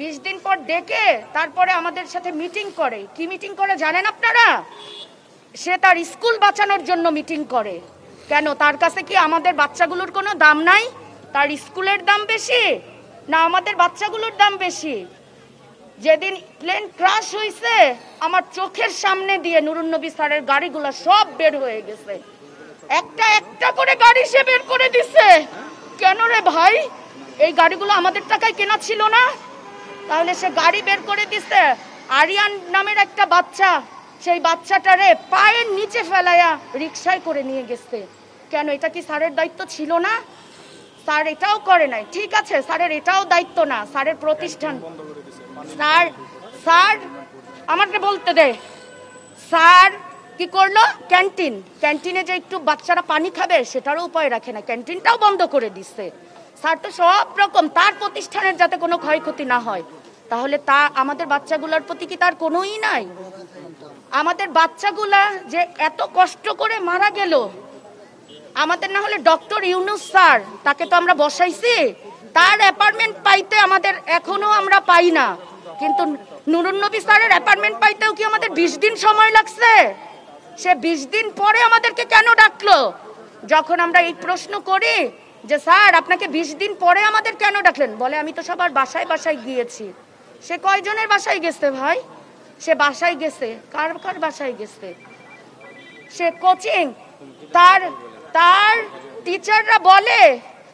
20 দিন পর ডেকে তারপরে আমাদের সাথে মিটিং করে। কি মিটিং করে জানেন আপনারা? সে তার স্কুল বাঁচানোর জন্য মিটিং করে। কেন? তার কাছে কি আমাদের বাচ্চাগুলোর কোনো দাম নাই? তার স্কুলের দাম বেশি না আমাদের বাচ্চাগুলোর দাম বেশি? যেদিন প্লেন ক্রাশ হয়েছে আমার চোখের সামনে দিয়ে নুরুন নবী স্যারের গাড়িগুলো সব বের হয়ে গেছে, একটা একটা করে গাড়ি সে বের করে দিছে। কেন রে ভাই? এই গাড়িগুলো আমাদের টাকায় কেনা ছিল না? তাহলে সে গাড়ি বের করে দিছে। আরিয়ান নামের একটা বাচ্চা, সেই বাচ্চাটারে পায়ের নিচে ফেলাইয়া রিকশায় করে নিয়ে গেছে। কেন? এটা কি স্যারের দায়িত্ব ছিল না? স্যার এটাও করে নাই, ঠিক আছে, স্যারের এটাও দায়িত্ব না, স্যারের প্রতিষ্ঠান। স্যার আমাকে বলতে দে, স্যার কি করলো? ক্যান্টিনে যে একটু বাচ্চারা পানি খাবে সেটারও উপায় রাখে না, ক্যান্টিনটাও বন্ধ করে দিচ্ছে। স্যার তো সব রকম তার প্রতিষ্ঠানের যাতে কোনো ক্ষয়ক্ষতি না হয়। তাহলে তা আমাদের বাচ্চাগুলোর প্রতি কি তার কোনোই নাই? আমাদের বাচ্চাগুলা যে এত কষ্ট করে মারা গেল, আমাদের না হলে ডক্টর ইউনুস স্যার, তাকে তো আমরা বসাইছি, তার অ্যাপার্টমেন্ট পাইতে আমাদের এখনো আমরা পাই না। কিন্তু নুরুন নবী স্যারের অ্যাপার্টমেন্ট পাইতেও কি আমাদের 20 দিন সময় লাগছে? সে 20 দিন পরে আমাদেরকে কেন ডাকলো? যখন আমরা এই প্রশ্ন করি যে স্যার আপনাকে 20 দিন পরে আমাদের কেন ডাকলেন, বলে আমি তো সবার বাসায় বাসায় গিয়েছি। সে কয়জনের বাসায় গেছে ভাই? সে বাসায় গেছে, কার কার বাসায় গেছে? সে কোচিং, তার টিচাররা বলে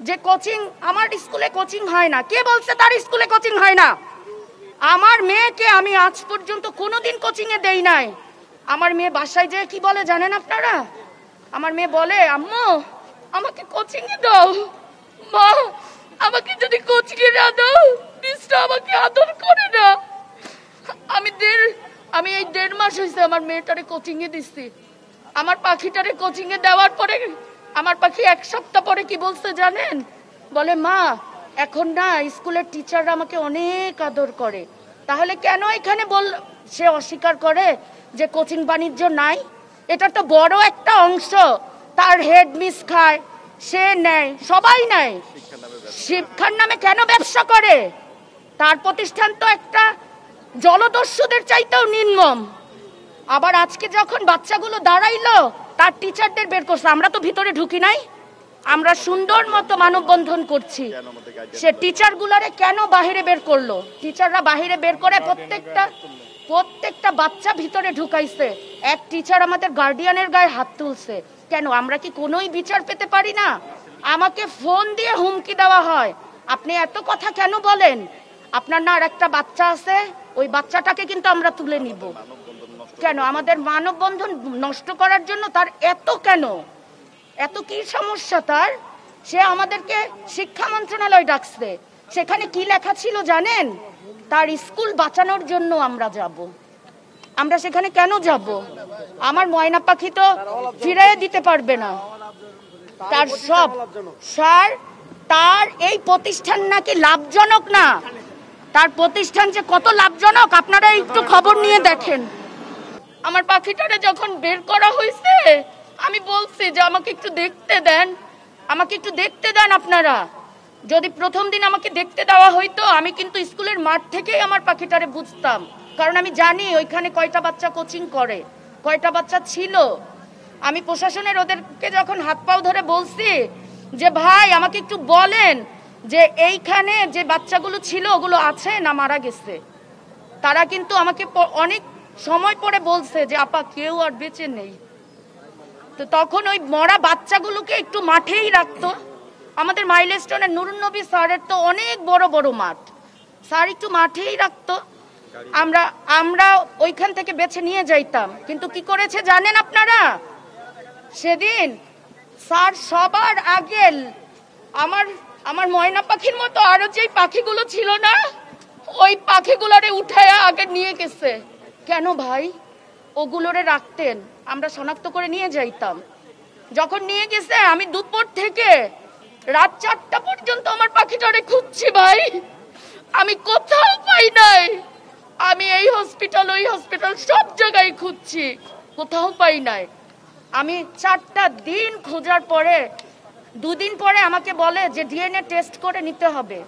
যে কোচিং, আমার স্কুলে কোচিং হয় না। কে বলছে তার স্কুলে কোচিং হয় না? আমার মেয়েকে আমি আজ পর্যন্ত কোনোদিন কোচিং এ দেই নাই। আমার মেয়ে বাসায় যেয়ে কি বলে জানেন আপনারা? আমার মেয়ে বলে, আম্মু আমাকে কোচিং এ দাও, মা আমাকে যদি কোচিং এ না দাও মিসটা আমাকে আদর করে না। আমি এই 1.5 মাস হয়েছে আমার মেয়েটারে কোচিং এ দিচ্ছি। আমার পাখিটারে কোচিং এ দেওয়ার পরে আমার পাখি 1 সপ্তাহ পরে কি বলছে জানেন? বলে মা এখন না স্কুলের টিচাররা আমাকে অনেক আদর করে। তাহলে কেন এখানে সে অস্বীকার করে যে কোচিং বাণিজ্য নাই? এটা তো বড় একটা অংশ। তার হেড মিস খায়, সে নেয়, সবাই নেয়। শিক্ষার নামে কেন ব্যবসা করে? তার প্রতিষ্ঠান তো একটা জলদস্যুদের চাইতেও নির্মম। আবার আজকে যখন বাচ্চাগুলো দাঁড়াইলো তার টিচারদের বের করছে, আমরা তো ভিতরে ঢুকি নাই, আমরা সুন্দর মতো মানববন্ধন করছি। সে টিচারগুলারে কেন বাহিরে বের করলো? টিচাররা বাহিরে বের করে প্রত্যেকটা বাচ্চা ভিতরে ঢুকাইছে। এক টিচার আমাদের গার্ডিয়ানের গায়ে হাত তুলছে। কেন? আমরা কি কোনোই বিচার পেতে পারি না? আমাকে ফোন দিয়ে হুমকি দেওয়া হয়, আপনি এত কথা কেন বলেন? আপনার না আর একটা বাচ্চা আছে, ওই বাচ্চাটাকে কিন্তু আমরা তুলে নিব। কেন? আমাদের মানববন্ধন নষ্ট করার জন্য তার এত কেন? এত কি সমস্যা তার? সে আমাদেরকে শিক্ষা মন্ত্রণালয় ডাকছে, সেখানে কি লেখা ছিল জানেন? তার স্কুল বাঁচানোর জন্য আমরা যাব। আমরা সেখানে কেন যাব? আমার ময়না পাখি তো ফিরিয়ে দিতে পারবে না। তার সব স্যার, তার এই প্রতিষ্ঠান নাকি লাভজনক না। তার প্রতিষ্ঠান যে কত লাভজনক আপনারা একটু খবর নিয়ে দেখেন। আমার পাখিটারে যখন বের করা হয়েছে আমি বলছি যে আমাকে একটু দেখতে দেন, আমাকে একটু দেখতে দেন আপনারা। যদি প্রথম দিন আমাকে দেখতে দেওয়া হইতো আমি কিন্তু স্কুলের মাঠ থেকেই আমার পাখিটারে বুঝতাম, কারণ আমি জানি ওইখানে কয়টা বাচ্চা কোচিং করে, কয়টা বাচ্চা ছিল। আমি প্রশাসনের ওদেরকে যখন হাত পাও ধরে বলছি যে ভাই আমাকে একটু বলেন যে এইখানে যে বাচ্চাগুলো ছিল ওগুলো আছে না মারা গেছে, তারা কিন্তু আমাকে অনেক সময় পরে বলছে যে আপা কেউ আর বেঁচে নেই। তো তখন ওই মরা বাচ্চাগুলোকে একটু মাঠেই রাখতো। আমাদের মাইলস্টোনের নুরুন নবী স্যারের তো অনেক বড় বড় মাঠ, স্যার একটু মাঠেই রাখতো। আমরা ওইখান থেকে বেছে নিয়ে যাইতাম। কিন্তু কি করেছে জানেন আপনারা? সেদিন স্যার সবার আগে আমার ময়না পাখির মতো আরো যে পাখিগুলো ছিল না ওই পাখিগুলোরে উঠায়া আগে নিয়ে গেছে। কেন ভাই? ওগুলোরে রাখতেন, আমরা শনাক্ত করে নিয়ে যাইতাম। যখন নিয়ে গেছে আমি দুপুর থেকে রাত 4টা পর্যন্ত আমার পাখিটারে খুঁজছি ভাই, আমি কোথাও পাই নাই। আমি এই হসপিটাল ওই হসপিটাল সব জায়গায় খুঁজছি, কোথাও পাই নাই। আমি 4টা দিন খোঁজার পরে 2 দিন পরে আমাকে বলে যে ডিএনএ টেস্ট করে নিতে হবে।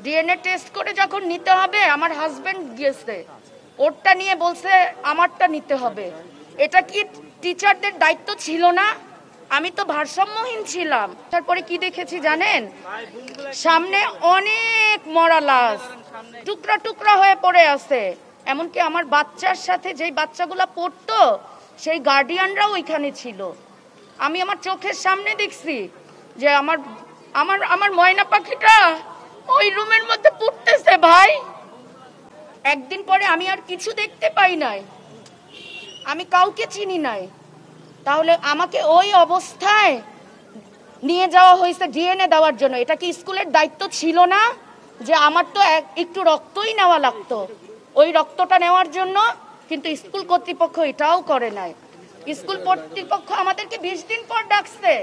ডিএনএ টেস্ট করে যখন নিতে হবে, আমার হাজবেন্ড গিয়েছে, ওরটা নিয়ে বলছে আমারটা নিতে হবে। এটা কি টিচারদের দায়িত্ব ছিল না? আমি তো ভারসাম্যহীন ছিলাম। তারপরে কি দেখেছি জানেন? সামনে অনেক মরা লাশ টুকরা টুকরা হয়ে পড়ে আছে। এমনকি আমার বাচ্চার সাথে যেই বাচ্চাগুলা পড়তো সেই গার্ডিয়ানরাও ওইখানে ছিল। আমি আমার চোখের সামনে দেখছি যে আমার আমার আমার ময়না পাখিটা ওই রুমের মধ্যে পড়তেছে ভাই। একদিন পরে আমি আর কিছু দেখতে পাই নাই, আমি কাউকে চিনি নাই। তাহলে আমাকে ওই অবস্থায় নিয়ে যাওয়া হয়েছে ডিএনএ দেওয়ার জন্য। এটা কি স্কুলের দায়িত্ব ছিল না যে আমার তো একটু রক্তই নেওয়া লাগতো, ওই রক্তটা নেওয়ার জন্য? কিন্তু স্কুল কর্তৃপক্ষ এটাও করে নাই। স্কুল কর্তৃপক্ষ আমাদেরকে 20 দিন পর ডাকছে।